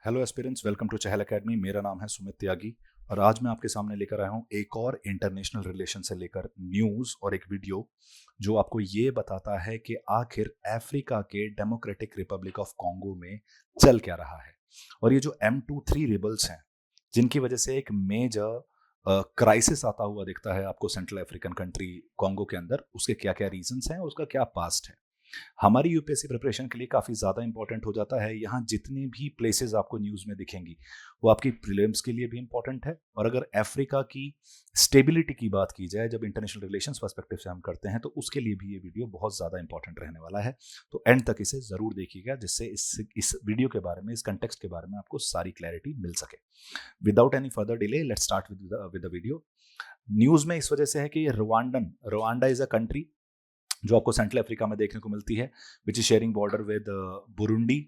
Hello aspirants, welcome to Chahal academy. मेरा नाम है सुमित त्यागी और आज मैं आपके सामने लेकर आया हूँ एक और इंटरनेशनल रिलेशन से लेकर न्यूज़ और एक वीडियो जो आपको ये बताता है कि आखिर अफ्रीका के डेमोक्रेटिक रिपब्लिक ऑफ कॉन्गो में चल क्या रहा है। और ये जो M23 रिबल्स हैं जिनकी वजह से एक मेजर क्राइसिस आता हुआ दिखता है आपको सेंट्रल अफ्रीकन कंट्री कॉन्गो के अंदर, उसके क्या क्या रीजंस हैं और उसका क्या पास्ट है, हमारी यूपीएससी प्रिपरेशन के लिए काफ़ी ज़्यादा इंपॉर्टेंट हो जाता है। यहाँ जितने भी प्लेसेस आपको न्यूज़ में दिखेंगी वो आपकी प्रीलिम्स के लिए भी इंपॉर्टेंट है। और अगर अफ्रीका की स्टेबिलिटी की बात की जाए जब इंटरनेशनल रिलेशंस पर्सपेक्टिव से हम करते हैं तो उसके लिए भी ये वीडियो बहुत ज़्यादा इंपॉर्टेंट रहने वाला है। तो एंड तक इसे ज़रूर देखिएगा जिससे इस वीडियो के बारे में, इस कंटेक्स्ट के बारे में आपको सारी क्लैरिटी मिल सके। Without any further delay let's start with the video. News में इस वजह से है कि ये रवांडा इज़ अ कंट्री जो आपको सेंट्रल अफ्रीका में देखने को मिलती है, which is sharing border with Burundi,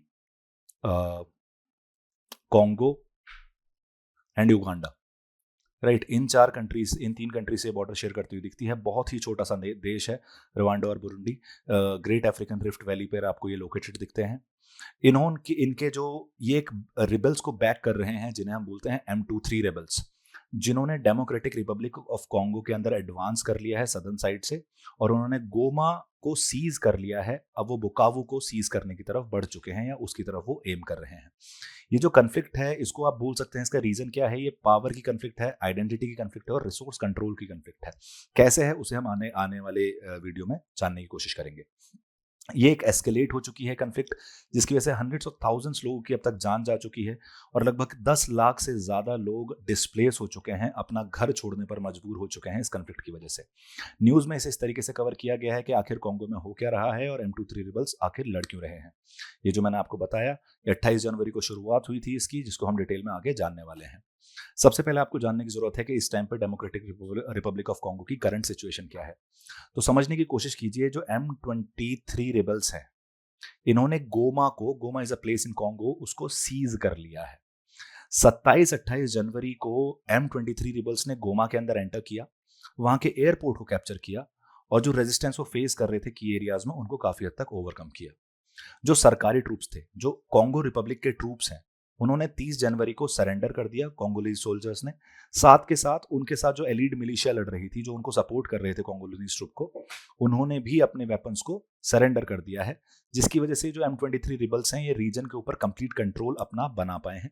Congo and Uganda. Right, इन तीन कंट्रीज से बॉर्डर शेयर करती हुई दिखती है। बहुत ही छोटा सा देश है रवांडा और Burundi. Great African rift valley पर आपको ये लोकेटेड दिखते हैं। इनके जो ये एक रिबल्स को बैक कर रहे हैं जिन्हें हम बोलते हैं M23 रिबल्स, जिन्होंने डेमोक्रेटिक रिपब्लिक ऑफ कॉन्गो के अंदर एडवांस कर लिया है सदर्न साइड से और उन्होंने गोमा को सीज कर लिया है। अब वो बुकावू को सीज करने की तरफ बढ़ चुके हैं या उसकी तरफ वो एम कर रहे हैं। ये जो कन्फ्लिक्ट है इसको आप बोल सकते हैं, इसका रीजन क्या है? ये पावर की कन्फ्लिक्ट है, आइडेंटिटी की कन्फ्लिक्ट है और रिसोर्स कंट्रोल की कन्फ्लिक्ट है। कैसे है उसे हम आने वाले वीडियो में जानने की कोशिश करेंगे। ये एक एस्केलेट हो चुकी है कन्फ्लिक्ट जिसकी वजह से हंड्रेड्स ऑफ थाउजेंड्स लोगों की अब तक जान जा चुकी है और लगभग 10 लाख से ज़्यादा लोग डिस्प्लेस हो चुके हैं, अपना घर छोड़ने पर मजबूर हो चुके हैं इस कन्फ्लिक्ट की वजह से। न्यूज़ में इसे इस तरीके से कवर किया गया है कि आखिर कॉन्गो में हो क्या रहा है और M23 रिबल्स आखिर लड़ क्यों रहे हैं। ये जो मैंने आपको बताया, 28 जनवरी को शुरुआत हुई थी इसकी, जिसको हम डिटेल में आगे जानने वाले हैं। सबसे पहले आपको जानने की जरूरत है कि इस टाइम पर डेमोक्रेटिक रिपब्लिक ऑफ कॉन्गो की करंट सिचुएशन क्या है। तो समझने की कोशिश कीजिए, जो M23 रिबल्स हैं इन्होंने Goma is a place in Congo, उसको सीज कर लिया है। 27-28 जनवरी को M23 रिबल्स ने गोमा के अंदर एंटर किया, वहां के एयरपोर्ट को कैप्चर किया और जो रेजिस्टेंस वो फेस कर रहे थे की एरियाज में उनको काफी हद तक ओवरकम किया। जो सरकारी ट्रूप्स थे, जो कॉन्गो रिपब्लिक के ट्रूप्स हैं, उन्होंने 30 जनवरी को सरेंडर कर दिया कॉन्गोलीज सोल्जर्स ने। साथ के साथ उनके साथ जो एलीड मिलिशिया लड़ रही थी, जो उनको सपोर्ट कर रहे थे कॉन्गोलीज ट्रूप को, उन्होंने भी अपने वेपन्स को सरेंडर कर दिया है, जिसकी वजह से जो M23 रिबल्स हैं ये रीजन के ऊपर कंप्लीट कंट्रोल अपना बना पाए हैं।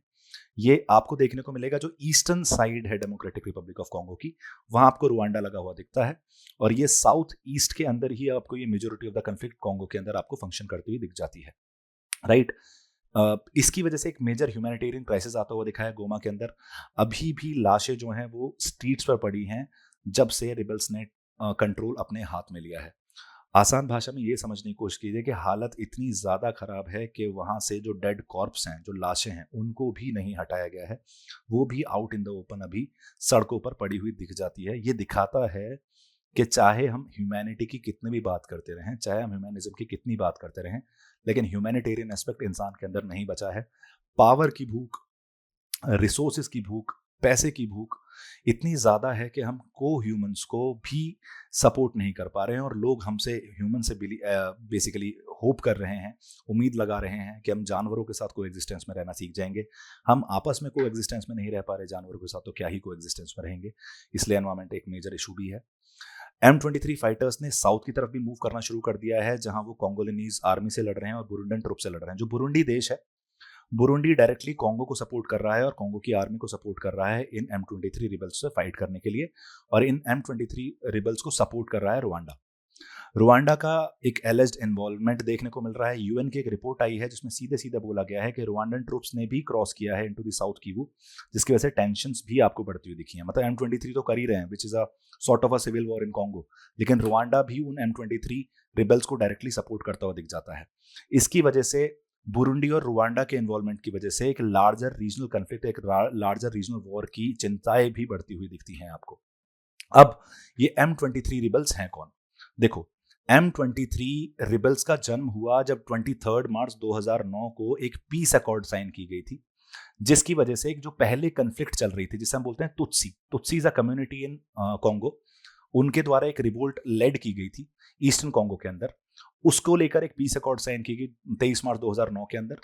ये आपको देखने को मिलेगा जो ईस्टर्न साइड है डेमोक्रेटिक रिपब्लिक ऑफ कॉन्गो की, वहां आपको रुवांडा लगा हुआ दिखता है और ये साउथ ईस्ट के अंदर ही आपको ये majority of the conflict Congo के अंदर आपको फंक्शन करती हुई दिख जाती है। राइट, इसकी वजह से एक मेजर ह्यूमैनिटेरियन क्राइसिस आता हुआ दिखा है गोमा के अंदर। अभी भी लाशें जो हैं वो स्ट्रीट्स पर पड़ी हैं जब से रिबल्स ने कंट्रोल अपने हाथ में लिया है। आसान भाषा में ये समझने की कोशिश कीजिए कि हालत इतनी ज़्यादा ख़राब है कि वहाँ से जो डेड कॉर्प्स हैं, जो लाशें हैं, उनको भी नहीं हटाया गया है, वो भी आउट इन द ओपन अभी सड़कों पर पड़ी हुई दिख जाती है। ये दिखाता है कि चाहे हम ह्यूमैनिटी की कितनी भी बात करते रहें, चाहे हम ह्यूमैनिज्म की कितनी बात करते रहें, लेकिन ह्यूमैनिटेरियन एस्पेक्ट इंसान के अंदर नहीं बचा है। पावर की भूख, रिसोर्सेज की भूख, पैसे की भूख इतनी ज़्यादा है कि हम को ह्यूमंस को भी सपोर्ट नहीं कर पा रहे हैं और लोग हमसे ह्यूमन से बेसिकली होप कर रहे हैं, उम्मीद लगा रहे हैं कि हम जानवरों के साथ को एग्जिस्टेंस में रहना सीख जाएंगे। हम आपस में को एग्जिस्टेंस में नहीं रह पा रहे जानवरों के साथ, तो क्या ही को एग्जिस्टेंस में रहेंगे। इसलिए एनवायरमेंट एक मेजर इशू भी है। M23 फाइटर्स ने साउथ की तरफ भी मूव करना शुरू कर दिया है, जहां वो कॉन्गोलिनीज आर्मी से लड़ रहे हैं और बुरुंडन ट्रुप से लड़ रहे हैं। जो बुरुंडी देश है, बुरुंडी डायरेक्टली कॉन्गो को सपोर्ट कर रहा है और कॉन्गो की आर्मी को सपोर्ट कर रहा है इन M23 रिबल्स से फाइट करने के लिए, और इन M23 रिबल्स को सपोर्ट कर रहा है रुवांडा। रुवांडा का एक एलिज्ड इन्वॉल्वमेंट देखने को मिल रहा है। यूएन की एक रिपोर्ट आई है जिसमें सीधे सीधे बोला गया है कि रुवांडन ट्रूप्स ने भी क्रॉस किया है इनटू द साउथ किवू, जिसकी वजह से टेंशंस भी आपको बढ़ती हुई दिखी है। मतलब M23 तो कर ही रहे हैं, which is a sort of a civil war in Congo, लेकिन रुवांडा भी उन M23 रिबल्स को डायरेक्टली सपोर्ट करता हुआ दिख जाता है। इसकी वजह से बुरुंडी और रुवांडा के इन्वॉल्वमेंट की वजह से एक लार्जर रीजनल कन्फ्लिक्ट, एक लार्जर रीजनल वॉर की चिंताएं भी बढ़ती हुई दिखती हैं आपको। अब ये M23 रिबल्स हैं कौन? देखो, M23 रिबल्स का जन्म हुआ जब 23 मार्च 2009 को एक पीस अकॉर्ड साइन की गई थी, जिसकी वजह से एक जो पहले कन्फ्लिक्ट चल रही थी जिसे हम बोलते हैं Tutsi is a community in Congo, उनके द्वारा एक रिवोल्ट लेड की गई थी ईस्टर्न कॉन्गो के अंदर। उसको लेकर एक पीस अकॉर्ड साइन की गई 23 मार्च 2009 के अंदर।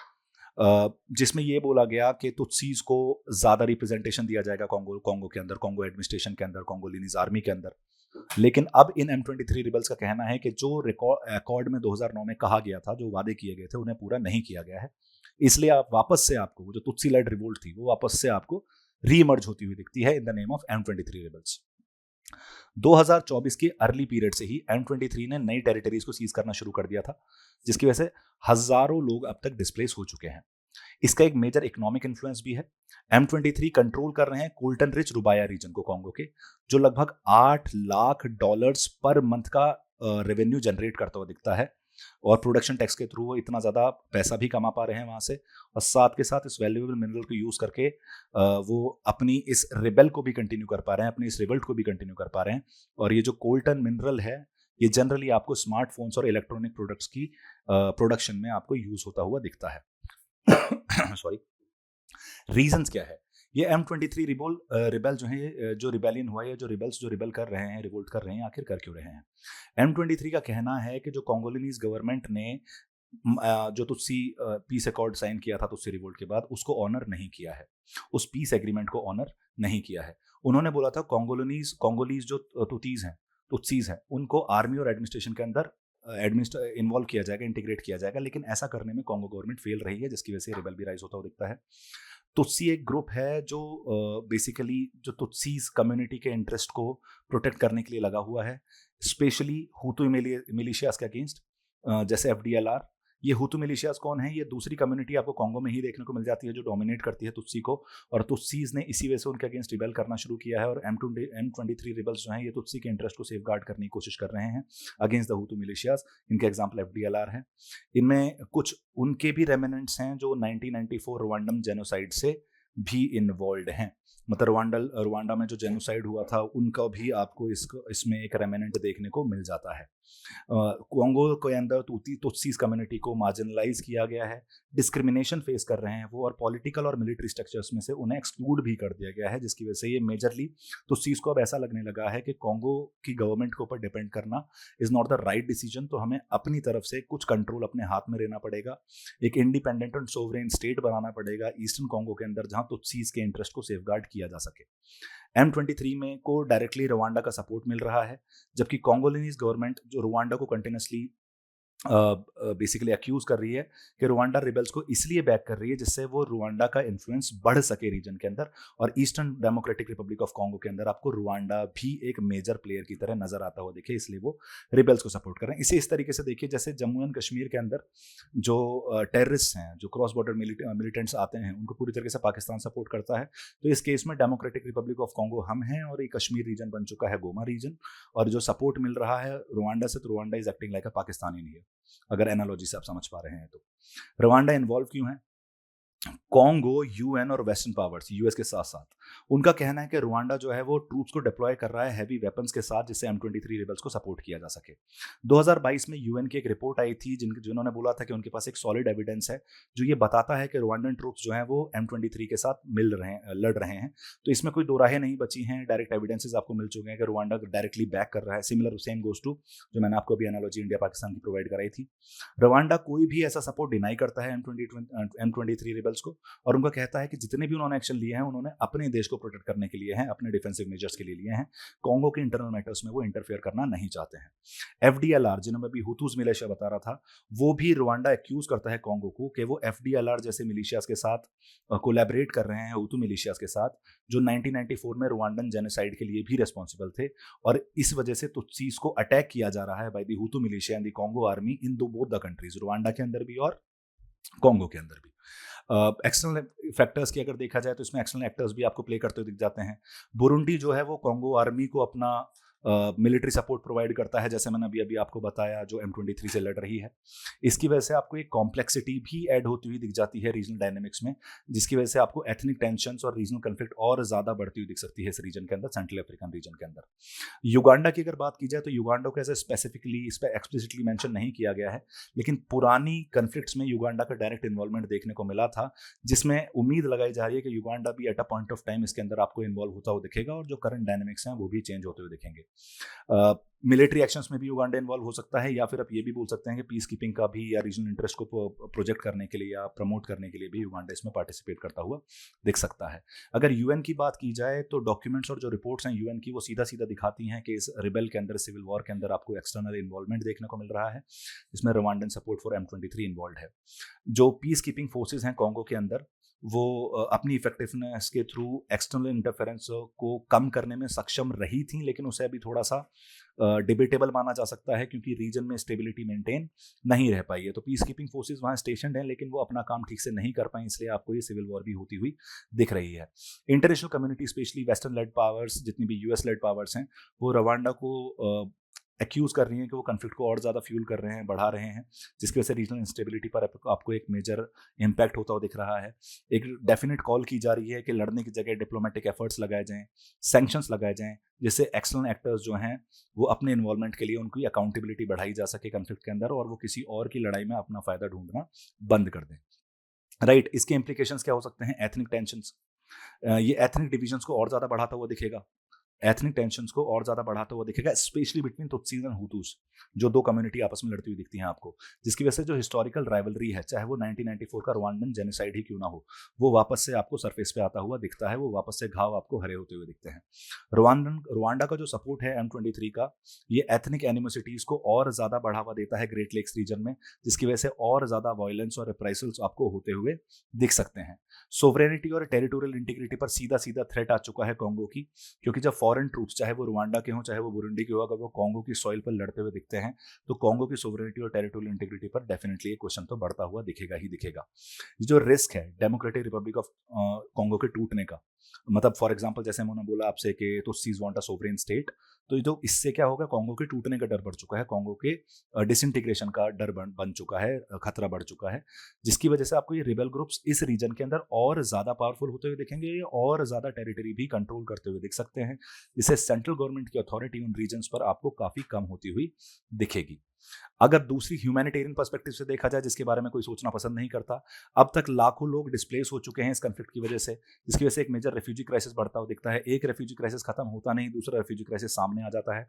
जिसमें ये बोला गया कि तुत्सीज को ज़्यादा रिप्रेजेंटेशन दिया जाएगा कॉन्गो के अंदर, कॉन्गो एडमिनिस्ट्रेशन के अंदर, कॉन्गोलिनीज आर्मी के अंदर। लेकिन अब इन M23 रिबल्स का कहना है कि जो अकॉर्ड में 2009 में कहा गया था, जो वादे किए गए थे, उन्हें पूरा नहीं किया गया है। इसलिए आप वापस से आपको जो तुत्सी लेड रिवोल्ट थी वो वापस से आपको रीइमर्ज होती हुई दिखती है in the name of M23 rebels. 2024 के अर्ली पीरियड से ही M23 ने नई टेरिटरीज को सीज करना शुरू कर दिया था, जिसकी वजह से हजारों लोग अब तक डिस्प्लेस हो चुके हैं। इसका एक मेजर इकोनॉमिक इन्फ्लुएंस भी है। M23 कंट्रोल कर रहे हैं कोल्टन रिच रुबाया रीजन को, कॉन्गो के, जो लगभग $8 लाख पर मंथ का रेवेन्यू जनरेट करता हुआ दिखता है। और प्रोडक्शन टैक्स के थ्रू वो इतना ज़्यादा पैसा भी कमा पा रहे हैं वहाँ से, और साथ के साथ इस वैल्यूएबल मिनरल को यूज़ करके वो अपनी इस रिबेल को भी कंटिन्यू कर पा रहे हैं, अपनी इस रिवल्ट को भी कंटिन्यू कर पा रहे हैं। और ये जो कोल्टन मिनरल है ये जनरली आपको स्मार्टफोन्स और इलेक्ट्रॉनिक प्रोडक्ट्स की प्रोडक्शन में आपको यूज़ होता हुआ दिखता है। सॉरी, रीजंस क्या है? ये M23 रिबेल जो है, जो रिबेलियन हुआ है, जो रिबेल्स जो रिबेल कर रहे हैं, रिवोल्ट कर रहे हैं, आखिर कर क्यों रहे हैं? M23 का कहना है कि जो कॉन्गोलिनीज गवर्नमेंट ने जो तुत्सी पीस अकॉर्ड साइन किया था तुत्सी रिवोल्ट के बाद, उसको ऑनर नहीं किया है, उस पीस एग्रीमेंट को ऑनर नहीं किया है। उन्होंने बोला था कॉन्गोलीज जो तुत्सीज हैं, उनको आर्मी और एडमिनिस्ट्रेशन के अंदर इन्वॉल्व किया जाएगा, इंटीग्रेट किया जाएगा, लेकिन ऐसा करने में कॉन्गो गवर्नमेंट फेल रही है, जिसकी वजह से रिबेल भी राइज होता हुआ दिखता है। तुत्सी एक ग्रुप है जो बेसिकली जो तुत्सीज कम्युनिटी के इंटरेस्ट को प्रोटेक्ट करने के लिए लगा हुआ है, स्पेशली हुतू मिलिशियाज के अगेंस्ट, जैसे FDLR। ये हुतू मिलिशियाज कौन है? ये दूसरी कम्युनिटी आपको कॉन्गो में ही देखने को मिल जाती है जो डोमिनेट करती है तुत्सी को, और तुत्सीज ने इसी वजह से उनके अगेंस्ट रिबेल करना शुरू किया है। और M23 रिबल्स जो हैं ये तुत्सी के इंटरेस्ट को सेफगार्ड करने की कोशिश कर रहे हैं अगेंस्ट द हुतू मिलिशियाज। इनके एग्जाम्पल FDLR है। इनमें कुछ उनके भी रेमिनेंट्स हैं जो 1994 रवांडम जेनोसाइड से भी इन्वॉल्व हैं, मतलब रवांडा में जो जेनोसाइड हुआ था उनका भी आपको इसमें एक रेमिनेंट देखने को मिल जाता है। कॉन्गो के अंदर तुत्सीज कम्युनिटी को मार्जिनलाइज किया गया है, डिस्क्रिमिनेशन फेस कर रहे हैं वो, और पॉलिटिकल और मिलिट्री स्ट्रक्चर्स में से उन्हें एक्सक्लूड भी कर दिया गया है, जिसकी वजह से ये मेजरली तुत्सीज को अब ऐसा लगने लगा है कि कॉन्गो की गवर्नमेंट के ऊपर डिपेंड करना is not the right decision. तो हमें अपनी तरफ से कुछ कंट्रोल अपने हाथ में लेना पड़ेगा, एक इंडिपेंडेंट और सोवरेन स्टेट बनाना पड़ेगा ईस्टर्न कॉन्गो के अंदर, जहां तुत्सीज के इंटरेस्ट को सेफगार्ड किया जा सके। M23 में को डायरेक्टली रवांडा का सपोर्ट मिल रहा है, जबकि कॉन्गोलिनीज गवर्नमेंट जो रवांडा को कंटिन्यूसली बेसिकली अक्यूज कर रही है कि रुवांडा रिबेल्स को इसलिए बैक कर रही है जिससे वो रुवांडा का इन्फ्लुएंस बढ़ सके रीजन के अंदर, और eastern democratic Republic of Congo के अंदर आपको रुवांडा भी एक मेजर प्लेयर की तरह नजर आता हुआ दिखे, इसलिए वो रिबेल्स को सपोर्ट कर रहे हैं। इसे इस तरीके से देखिए जैसे जम्मू एंड कश्मीर के अंदर जो टेररिस्ट हैं, जो क्रॉस बॉर्डर मिलिटेंट्स आते हैं, उनको पूरी तरीके से पाकिस्तान सपोर्ट करता है। तो इस केस में डेमोक्रेटिक रिपब्लिक ऑफ कॉन्गो हम हैं और ये कश्मीर रीजन बन चुका है गोमा रीजन, और जो सपोर्ट मिल रहा है रुवांडा से, तो रुवांडा इज एक्टिंग लाइक अ पाकिस्तानी नहीं है, अगर एनालॉजी से आप समझ पा रहे हैं तो। रवांडा इन्वॉल्व क्यों है? कॉन्गो, यूएन और वेस्टर्न पावर्स, यूएस के साथ साथ, उनका कहना है कि रुवांडा जो है वो ट्रूप्स को डिप्लॉय कर रहा है हैवी वेपन्स के साथ, जिससे M23 रिबल्स को सपोर्ट किया जा सके। 2022 में यूएन की एक रिपोर्ट आई थी जिन्होंने बोला था कि उनके पास एक सॉलिड एविडेंस है जो ये बताता है कि रुवांडन ट्रूप्स जो हैं वो M23 के साथ लड़ रहे हैं। तो इसमें कोई दो राहें नहीं बची हैं, डायरेक्ट एविडेंसेस आपको मिल चुके हैं कि रुवांडा डायरेक्टली बैक कर रहा है। सिमिलर सेम गोज टू जो मैंने आपको अभी एनालॉजी इंडिया पाकिस्तान की प्रोवाइड कराई थी। रवांडा कोई भी ऐसा सपोर्ट डिनाई करता है M23 रिबल्स को, और उनका कहता है कि जितने भी उन्होंने एक्शन लिए हैं उन्होंने अपने देश को प्रोटेक्ट करने के लिए हैं, अपने डिफेंसिव मेजर्स के लिए लिए हैं। कॉन्गो के इंटरनल मैटर्स में वो इंटरफेयर करना नहीं चाहते हैं। FDLR, जिन्हें मैं अभी हुतूज मिलिशिया बता रहा था, वो भी रुवांडा एक्यूज करता है कॉन्गो को कि वो FDLR जैसे मिलिशियाज के साथ कोलैबोरेट कर रहे हैं, हुतू मिलिशियाज के साथ, जो 1994 में रुवांडन जेनोसाइड के लिए भी रिस्पॉन्सिबल थे, और इस वजह से तुत्सीज को अटैक किया जा रहा है by the हुतू militia and the Congo army in both the countries, Rwanda के अंदर भी और कॉन्गो के अंदर भी। एक्सटर्नल फैक्टर्स की अगर देखा जाए तो इसमें एक्सटर्नल एक्टर्स भी आपको प्ले करते हुए दिख जाते हैं। बुरुंडी जो है वो कॉन्गो आर्मी को अपना मिलिट्री सपोर्ट प्रोवाइड करता है, जैसे मैंने अभी आपको बताया, जो M23 से लड़ रही है। इसकी वजह से आपको एक कॉम्प्लेक्सिटी भी ऐड होती हुई दिख जाती है रीजनल डायनेमिक्स में, जिसकी वजह से आपको एथनिक टेंशंस और रीजनल कन्फ्लिक्ट और ज़्यादा बढ़ती हुई दिख सकती है इस रीजन के अंदर, सेंट्रल अफ्रीकन रीजन के अंदर। युगांडा की अगर बात की जाए तो युगांडा को ऐसे स्पेसिफिकली इस पर एक्सप्लिसिटली मेंशन नहीं किया गया है, लेकिन पुरानी कन्फ्लिक्ट्स में युगांडा का डायरेक्ट इन्वॉल्वमेंट देखने को मिला था, जिसमें उम्मीद लगाई जा रही है कि युगांडा भी at a point of time इसके अंदर आपको इन्वॉल्व होता हुआ दिखेगा, और जो करंट डायनेमिक्स हैं वो भी चेंज होते हुए दिखेंगे। मिलिट्री एक्शंस में भी युगांडा इन्वॉल्व हो सकता है, या फिर आप ये भी बोल सकते हैं कि पीस कीपिंग का भी या रीजनल इंटरेस्ट को प्रोजेक्ट करने के लिए या प्रमोट करने के लिए भी युगांडा इसमें पार्टिसिपेट करता हुआ दिख सकता है। अगर यूएन की बात की जाए तो डॉक्यूमेंट्स और जो रिपोर्ट्स हैं यूएन की वो सीधा सीधा दिखाती हैं कि इस रिबेल के अंदर, सिविल वॉर के अंदर आपको एक्सटर्नल इन्वॉल्वमेंट देखने को मिल रहा है, जिसमें Rwandan support for M23 involve है। जो पीस कीपिंग फोर्सेज हैं कॉन्गो के अंदर, वो अपनी इफेक्टिवनेस के थ्रू एक्सटर्नल इंटरफेरेंस को कम करने में सक्षम रही थी, लेकिन उसे अभी थोड़ा सा डिबेटेबल माना जा सकता है, क्योंकि रीजन में स्टेबिलिटी मेंटेन नहीं रह पाई है। तो पीस कीपिंग फोर्सेस वहाँ स्टेशनड हैं, लेकिन वो अपना काम ठीक से नहीं कर पाए, इसलिए आपको ये सिविल वॉर भी होती हुई दिख रही है। International community, specially western led powers, जितनी भी यूएस लेड पावर्स हैं, वो रवांडा को एक्यूज कर रही हैं कि वो कन्फ्लिक्ट को और ज़्यादा फ्यूल कर रहे हैं, बढ़ा रहे हैं, जिसकी वजह से रीजनल इंस्टेबिलिटी पर आपको एक मेजर इम्पैक्ट होता हुआ दिख रहा है। एक डेफिनेट कॉल की जा रही है कि लड़ने की जगह डिप्लोमेटिक एफर्ट्स लगाए जाएं, सैंक्शंस लगाए जाएं, जिससे एक्सटर्नल एक्टर्स जो हैं वो अपने इन्वॉल्वमेंट के लिए उनकी अकाउंटेबिलिटी बढ़ाई जा सके कन्फ्लिक्ट के अंदर, और वो किसी और की लड़ाई में अपना फ़ायदा ढूंढना बंद कर दें। राइट, इसके इम्प्लीकेशंस क्या हो सकते हैं? एथनिक टेंशंस, ये एथनिक डिविजन्स को और ज़्यादा बढ़ाता हुआ दिखेगा, एथनिक टेंशंस को और ज्यादा बढ़ाता हुआ दिखेगा, स्पेशली बिटवीन तुत्सीज एंड हुतूस, जो दो कम्युनिटी आपस में लड़ती हुई दिखती हैं आपको, जिसकी वजह से जो हिस्टोरिकल राइवलरी है, चाहे वो 1994 का रवांडन जेनोसाइड ही क्यों ना हो, वो वापस से आपको सरफेस पे आता हुआ दिखता है, वो वापस से घाव आपको हरे होते हुए दिखते हैं। रवांडा का जो सपोर्ट है M23 का, ये एथनिक एनिमोसिटीज को और ज्यादा बढ़ावा देता है ग्रेट लेक्स रीजन में, जिसकी वजह से और ज्यादा वायलेंस और रिप्राइसल्स आपको होते हुए दिख सकते हैं। सोवरेनिटी और टेरिटोरियल इंटीग्रिटी पर सीधा सीधा थ्रेट आ चुका है कॉन्गो की, क्योंकि जब फॉरेन ट्रूप्स, चाहे वो रुवांडा के हों चाहे वो बुरुंडी के हो, अगर वो कॉन्गो की सॉइल पर लड़ते हुए दिखते हैं, तो कॉन्गो की सोवरेनिटी और टेरिटोरियल इंटीग्रिटी पर डेफिनेटली ये क्वेश्चन तो बढ़ता हुआ दिखेगा ही दिखेगा। जो रिस्क है डेमोक्रेटिक रिपब्लिक ऑफ कॉन्गो के टूटने का, मतलब फॉर एग्जांपल जैसे मैंने बोला आपसे कि तुत्सीज वांट अ सोवरेन स्टेट, तो जो इससे क्या होगा, कॉन्गो के टूटने का डर बढ़ चुका है, कॉन्गो के डिसइंटीग्रेशन का डर बन चुका है, खतरा बढ़ चुका है, जिसकी वजह से आपको ये रिबेल ग्रुप्स इस रीजन के अंदर और ज्यादा पावरफुल होते हुए दिखेंगे और ज्यादा टेरिटरी भी कंट्रोल करते हुए दिख सकते हैं, जिससे सेंट्रल गवर्नमेंट की अथॉरिटी उन रीजन्स पर आपको काफी कम होती हुई दिखेगी। अगर दूसरी ह्यूमैनिटेरियन पर्सपेक्टिव से देखा जाए, जिसके बारे में कोई सोचना पसंद नहीं करता, अब तक लाखों लोग डिस्प्लेस हो चुके हैं इस कन्फ्लिक्ट की वजह से, जिसकी वजह से एक मेजर रेफ्यूजी क्राइसिस बढ़ता हुआ दिखता है। एक रेफ्यूजी क्राइसिस खत्म होता नहीं, दूसरा रेफ्यूजी क्राइसिस सामने आ जाता है,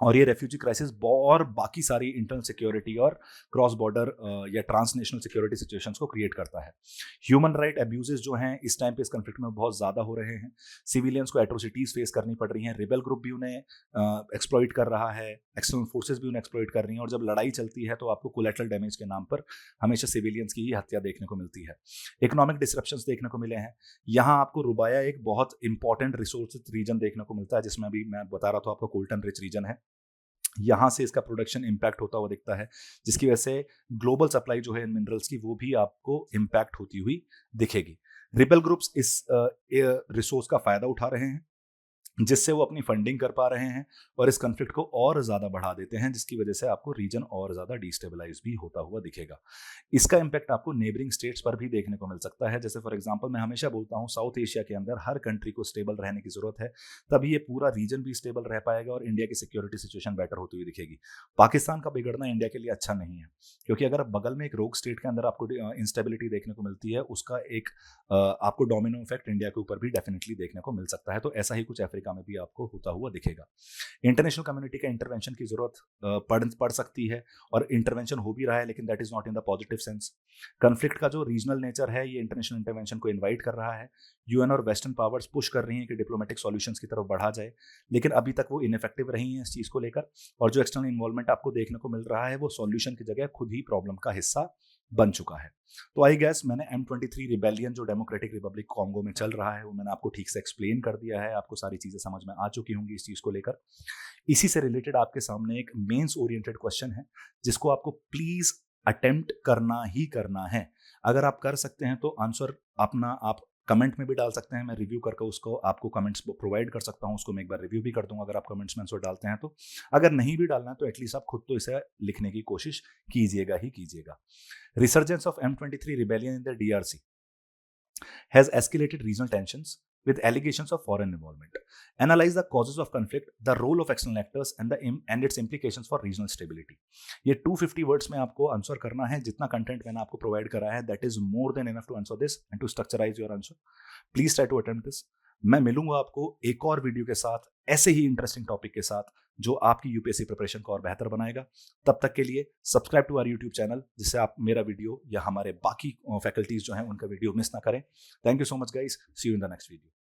और ये रेफ्यूजी क्राइसिस और बाकी सारी इंटरनल सिक्योरिटी और क्रॉस बॉर्डर या ट्रांसनेशनल सिक्योरिटी सिचुएशंस को क्रिएट करता है। ह्यूमन राइट अब्यूजेस जो हैं इस टाइम पे इस कन्फ्लिक्ट में बहुत ज़्यादा हो रहे हैं, सिविलियंस को एट्रोसिटीज़ फेस करनी पड़ रही हैं, रिबेल ग्रुप भी उन्हें एक्सप्लॉइट कर रहा है, एक्सटर्नल फोर्सेज भी उन्हें एक्सप्लॉइट कर रही हैं, और जब लड़ाई चलती है तो आपको कोलैटरल डैमेज के नाम पर हमेशा सिविलियंस की ही हत्या देखने को मिलती है। इकोनॉमिक डिसरप्शंस देखने को मिले हैं। यहाँ आपको रुबाया एक बहुत इंपॉर्टेंट रिसोर्स रीजन देखने को मिलता है, जिसमें अभी मैं बता रहा था आपको कोल्टन रिच रीजन है, यहाँ से इसका प्रोडक्शन इम्पैक्ट होता हुआ दिखता है, जिसकी वजह से ग्लोबल सप्लाई जो है इन मिनरल्स की वो भी आपको इम्पैक्ट होती हुई दिखेगी। रिबेल ग्रुप्स इस रिसोर्स का फायदा उठा रहे हैं, जिससे वो अपनी फंडिंग कर पा रहे हैं और इस कन्फ्लिक्ट को और ज़्यादा बढ़ा देते हैं, जिसकी वजह से आपको रीजन और ज़्यादा डिस्टेबलाइज भी होता हुआ दिखेगा। इसका इम्पैक्ट आपको नेबरिंग स्टेट्स पर भी देखने को मिल सकता है। जैसे फॉर एग्जांपल मैं हमेशा बोलता हूँ, साउथ एशिया के अंदर हर कंट्री को स्टेबल रहने की ज़रूरत है, तभी ये पूरा रीजन भी स्टेबल रह पाएगा और इंडिया की सिक्योरिटी सिचुएशन बेटर होती हुई दिखेगी। पाकिस्तान का बिगड़ना इंडिया के लिए अच्छा नहीं है, क्योंकि अगर बगल में एक रोग स्टेट के अंदर आपको इंस्टेबिलिटी देखने को मिलती है, उसका एक आपको डोमिनो इफेक्ट इंडिया के ऊपर भी डेफिनेटली देखने को मिल सकता है। तो ऐसा ही कुछ अफ्रीका में भी आपको होता हुआ दिखेगा। इंटरनेशनल कम्युनिटी का इंटरवेंशन की जरूरत पड़ सकती है, और इंटरवेंशन हो भी रहा है, लेकिन that is not in the positive sense. Conflict का जो रीजनल नेचर है, ये इंटरनेशनल इंटरवेंशन को इनवाइट कर रहा है। यूएन और वेस्टर्न पावर्स पुश कर रही हैं कि डिप्लोमेटिक सॉल्यूशंस की तरफ बढ़ा जाए, लेकिन अभी तक वो इनइफेक्टिव रही हैं इस चीज को लेकर, और जो एक्सटर्नल इन्वॉल्वमेंट आपको देखने को मिल रहा है वो सॉल्यूशन की जगह खुद ही प्रॉब्लम का हिस्सा बन चुका है। तो आई गैस मैंने M23 रिबेलियन जो डेमोक्रेटिक रिपब्लिक कॉन्गो में चल रहा है वो मैंने आपको ठीक से एक्सप्लेन कर दिया है, आपको सारी चीजें समझ में आ चुकी होंगी इस चीज को लेकर। इसी से रिलेटेड आपके सामने एक मेंस ओरिएंटेड क्वेश्चन है, जिसको आपको प्लीज अटेम्प्ट करना ही करना है। अगर आप कर सकते हैं तो आंसर अपना आप कमेंट में भी डाल सकते हैं, मैं रिव्यू करके उसको आपको कमेंट्स प्रोवाइड कर सकता हूं, उसको मैं एक बार रिव्यू भी कर दूंगा अगर आप कमेंट्स में आंसर डालते हैं तो। अगर नहीं भी डालना है तो एटलीस्ट आप खुद तो इसे लिखने की कोशिश कीजिएगा ही कीजिएगा। Resurgence of M23 rebellion in the DRC has escalated regional tensions with allegations of foreign involvement. Analyze the causes of conflict, the role of external actors, and its implications for regional stability. ये 250 words में आपको answer करना है। जितना content मैंने आपको provide करा है, that is more than enough to answer this and to structurise your answer. Please try to attempt this. मैं मिलूंगा आपको एक और वीडियो के साथ ऐसे ही इंटरेस्टिंग टॉपिक के साथ जो आपकी यूपीएससी प्रिपरेशन को और बेहतर बनाएगा। तब तक के लिए subscribe to our YouTube channel, जिससे आप मेरा वीडियो या हमारे बाकी फैकल्टीज जो हैं उनका वीडियो मिस ना करें। Thank you so much guys, see you in the next video.